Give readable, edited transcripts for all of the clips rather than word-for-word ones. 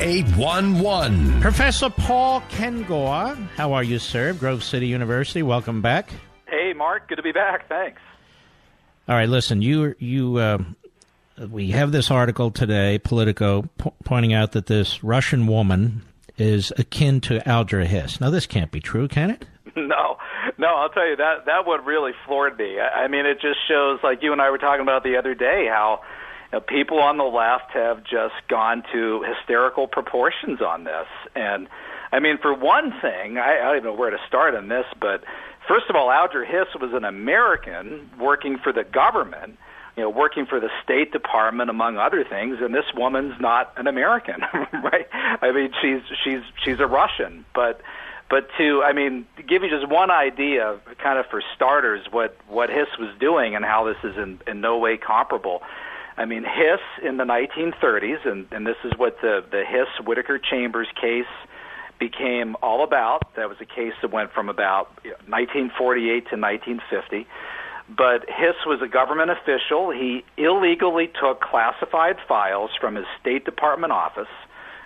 811. Professor Paul Kangor, how are you, sir? Grove City University, welcome back. Hey, Mark, good to be back. Thanks. All right, listen, we have this article today, Politico, pointing out that this Russian woman is akin to Alger Hiss. Now, this can't be true, can it? No, I'll tell you, that one really floored me. I mean, it just shows, like you and I were talking about the other day, how people on the left have just gone to hysterical proportions on this. And, I mean, for one thing, I don't even know where to start on this, but first of all, Alger Hiss was an American working for the government, working for the State Department, among other things, and this woman's not an American, right? I mean, she's a Russian. But to give you just one idea, kind of for starters, what Hiss was doing and how this is in no way comparable. I mean, Hiss in the 1930s, and this is what the Hiss-Whittaker-Chambers case became all about. That was a case that went from about 1948 to 1950. But Hiss was a government official. He illegally took classified files from his State Department office.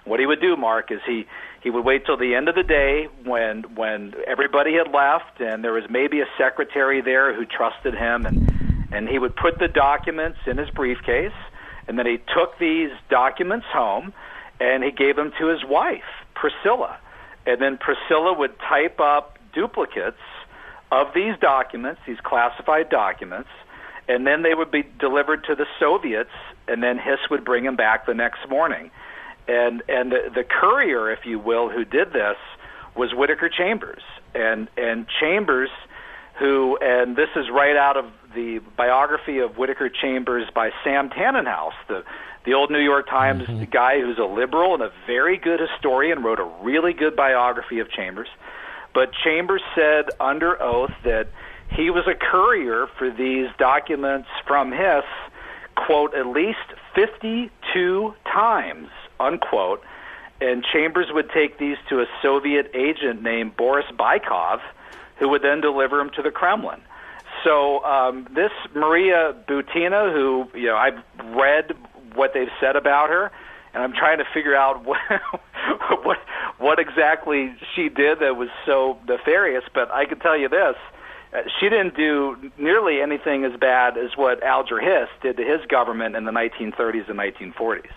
What he would do, Mark, is he would wait till the end of the day when everybody had left and there was maybe a secretary there who trusted him, and he would put the documents in his briefcase, and then he took these documents home and he gave them to his wife, Priscilla. And then Priscilla would type up duplicates of these documents, these classified documents, and then they would be delivered to the Soviets, and then Hiss would bring them back the next morning. And the courier, if you will, who did this was Whittaker-Chambers. And Chambers, who, and this is right out of the biography of Whittaker-Chambers by Sam Tannenhouse, the old New York Times guy who's a liberal and a very good historian, wrote a really good biography of Chambers. But Chambers said under oath that he was a courier for these documents from Hiss, quote, at least 52 times, unquote. And Chambers would take these to a Soviet agent named Boris Bykov, who would then deliver them to the Kremlin. So this Mariaa Butina, who, I've read what they've said about her, and I'm trying to figure out what exactly she did that was so nefarious. But I can tell you this: she didn't do nearly anything as bad as what Alger Hiss did to his government in the 1930s and 1940s.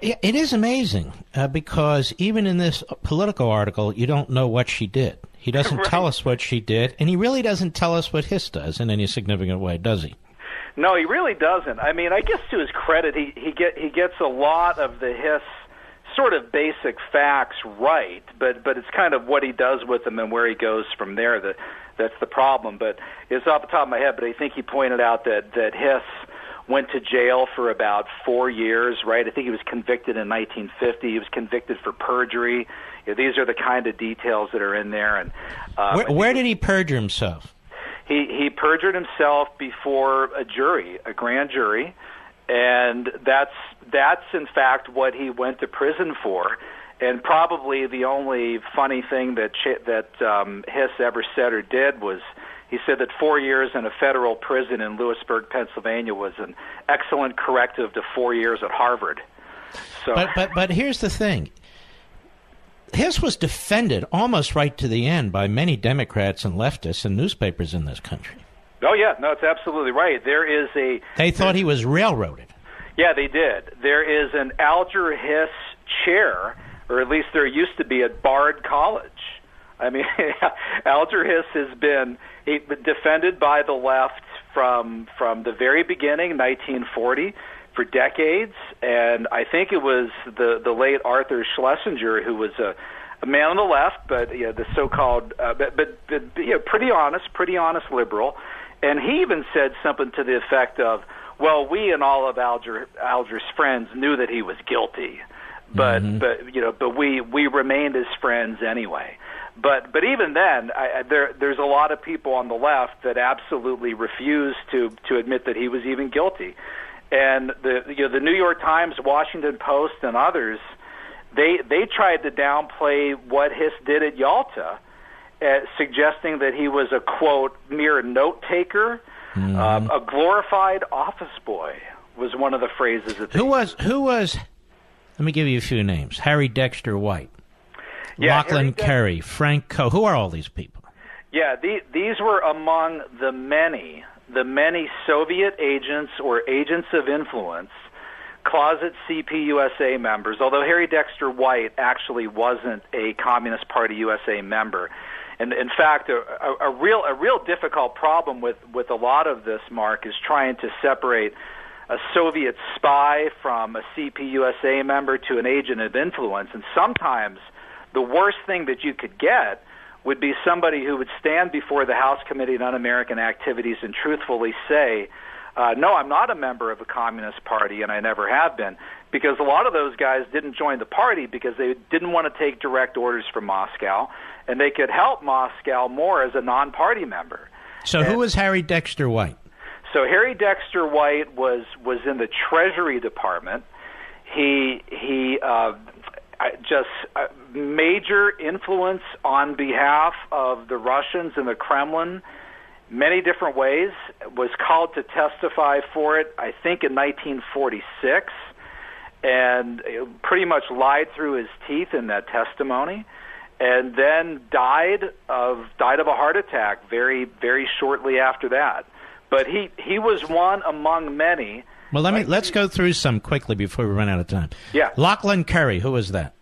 It is amazing because even in this Politico article, you don't know what she did. He doesn't Right. tell us what she did, and he really doesn't tell us what Hiss does in any significant way, does he? No, he really doesn't. I mean, I guess to his credit, he gets a lot of the Hiss sort of basic facts right, but it's kind of what he does with them and where he goes from there that's the problem. But it's off the top of my head, but I think he pointed out that Hiss went to jail for about 4 years, right? I think he was convicted in 1950. He was convicted for perjury. These are the kind of details that are in there. And where did he perjure himself? He perjured himself before a jury, a grand jury, and that's in fact what he went to prison for. And probably the only funny thing that Hiss ever said or did was he said that 4 years in a federal prison in Lewisburg, Pennsylvania, was an excellent corrective to 4 years at Harvard. So, but here's the thing. Hiss was defended almost right to the end by many Democrats and leftists and newspapers in this country. Oh, yeah. No, it's absolutely right. They thought he was railroaded. Yeah, they did. There is an Alger Hiss chair, or at least there used to be at Bard College. I mean, Alger Hiss has been defended by the left from the very beginning, 1940, for decades, and I think it was the late Arthur Schlesinger who was a man on the left, but the so-called, pretty honest liberal, and he even said something to the effect of, "Well, we and all of Alger's friends knew that he was guilty, but we remained his friends anyway." But even then, there's a lot of people on the left that absolutely refuse to admit that he was even guilty. And the New York Times, Washington Post, and others, they tried to downplay what Hiss did at Yalta, suggesting that he was a, quote, mere note-taker, a glorified office boy was one of the phrases that Who was Let me give you a few names. Harry Dexter White, Yeah, Lachlan Kerry, Frank Coe. Who are all these people? Yeah, these were among the many Soviet agents or agents of influence, closet CPUSA members, although Harry Dexter White actually wasn't a Communist Party USA member. And in fact, a real difficult problem with a lot of this, Mark, is trying to separate a Soviet spy from a CPUSA member to an agent of influence. And sometimes the worst thing that you could get would be somebody who would stand before the House Committee on Un-American Activities and truthfully say, no, I'm not a member of a Communist Party, and I never have been, because a lot of those guys didn't join the party because they didn't want to take direct orders from Moscow, and they could help Moscow more as a non-party member. So who was Harry Dexter White? So Harry Dexter White was in the Treasury Department. He just major influence on behalf of the Russians and the Kremlin, many different ways, was called to testify for it, I think, in 1946, and pretty much lied through his teeth in that testimony, and then died of a heart attack very, very shortly after that. But he was one among many. Well, let's go through some quickly before we run out of time. Yeah. Lachlan Curry, who was that?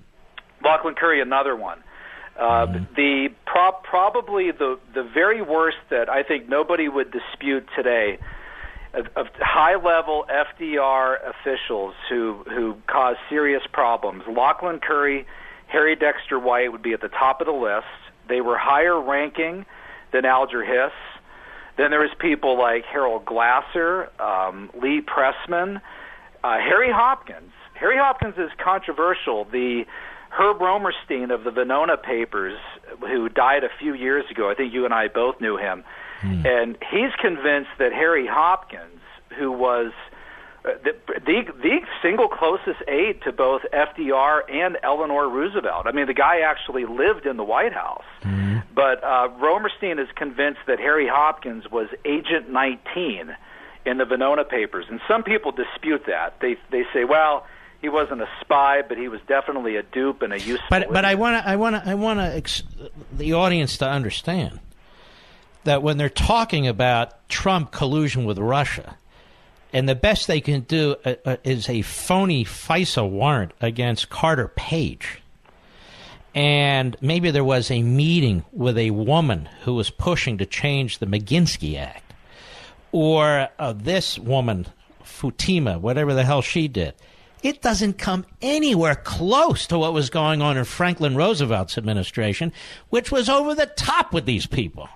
Lachlan Curry, another one. Probably the very worst that I think nobody would dispute today of high-level FDR officials who caused serious problems. Lachlan Curry, Harry Dexter White would be at the top of the list. They were higher ranking than Alger Hiss. Then there was people like Harold Glasser, Lee Pressman, Harry Hopkins. Harry Hopkins is controversial. The Herb Romerstein of the Venona Papers, who died a few years ago, I think you and I both knew him, and he's convinced that Harry Hopkins, who was the single closest aide to both FDR and Eleanor Roosevelt. I mean, the guy actually lived in the White House. But Romerstein is convinced that Harry Hopkins was Agent 19 in the Venona Papers, and some people dispute that. They say, well, he wasn't a spy, but he was definitely a dupe and a useful. But I want the audience to understand that when they're talking about Trump collusion with Russia, and the best they can do is a phony FISA warrant against Carter Page. And maybe there was a meeting with a woman who was pushing to change the Maginski Act. Or this woman, Butina, whatever the hell she did. It doesn't come anywhere close to what was going on in Franklin Roosevelt's administration, which was over the top with these people.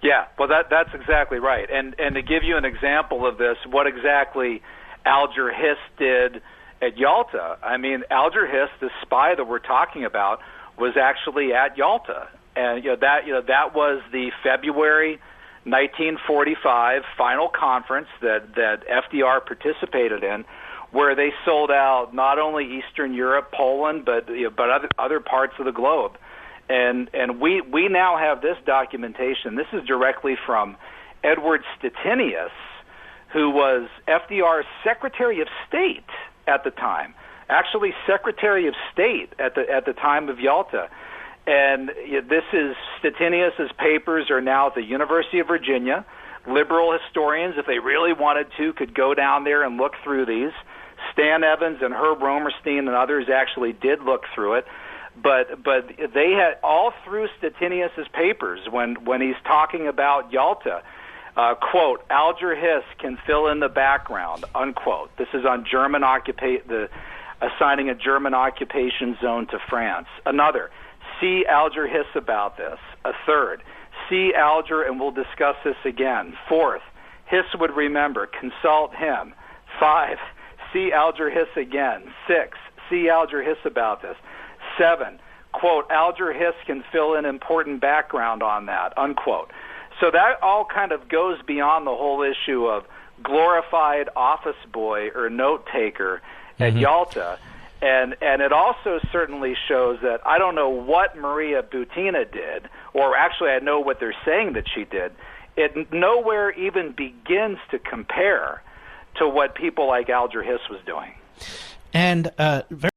Yeah, well, that's exactly right. And to give you an example of this, what exactly Alger Hiss did at Yalta, I mean, Alger Hiss, the spy that we're talking about, was actually at Yalta. And that was the February 1945 final conference that FDR participated in, where they sold out not only Eastern Europe, Poland, but other parts of the globe. And we now have this documentation. This is directly from Edward Stettinius, who was FDR's Secretary of State at the time, actually Secretary of State at the time of Yalta. And this is Stettinius's papers are now at the University of Virginia. Liberal historians, if they really wanted to, could go down there and look through these. Stan Evans and Herb Romerstein and others actually did look through it. But they had all through Stettinius's papers when he's talking about Yalta, quote, Alger Hiss can fill in the background, unquote. This is on German assigning a German occupation zone to France. Another, see Alger Hiss about this. A third, see Alger and we'll discuss this again. Fourth, Hiss would remember, consult him. 5, see Alger Hiss again. 6, see Alger Hiss about this. 7, quote, Alger Hiss can fill in important background on that, unquote. So that all kind of goes beyond the whole issue of glorified office boy or note taker at Yalta. And it also certainly shows that I don't know what Mariaa Butina did, or actually I know what they're saying that she did. It nowhere even begins to compare to what people like Alger Hiss was doing. And very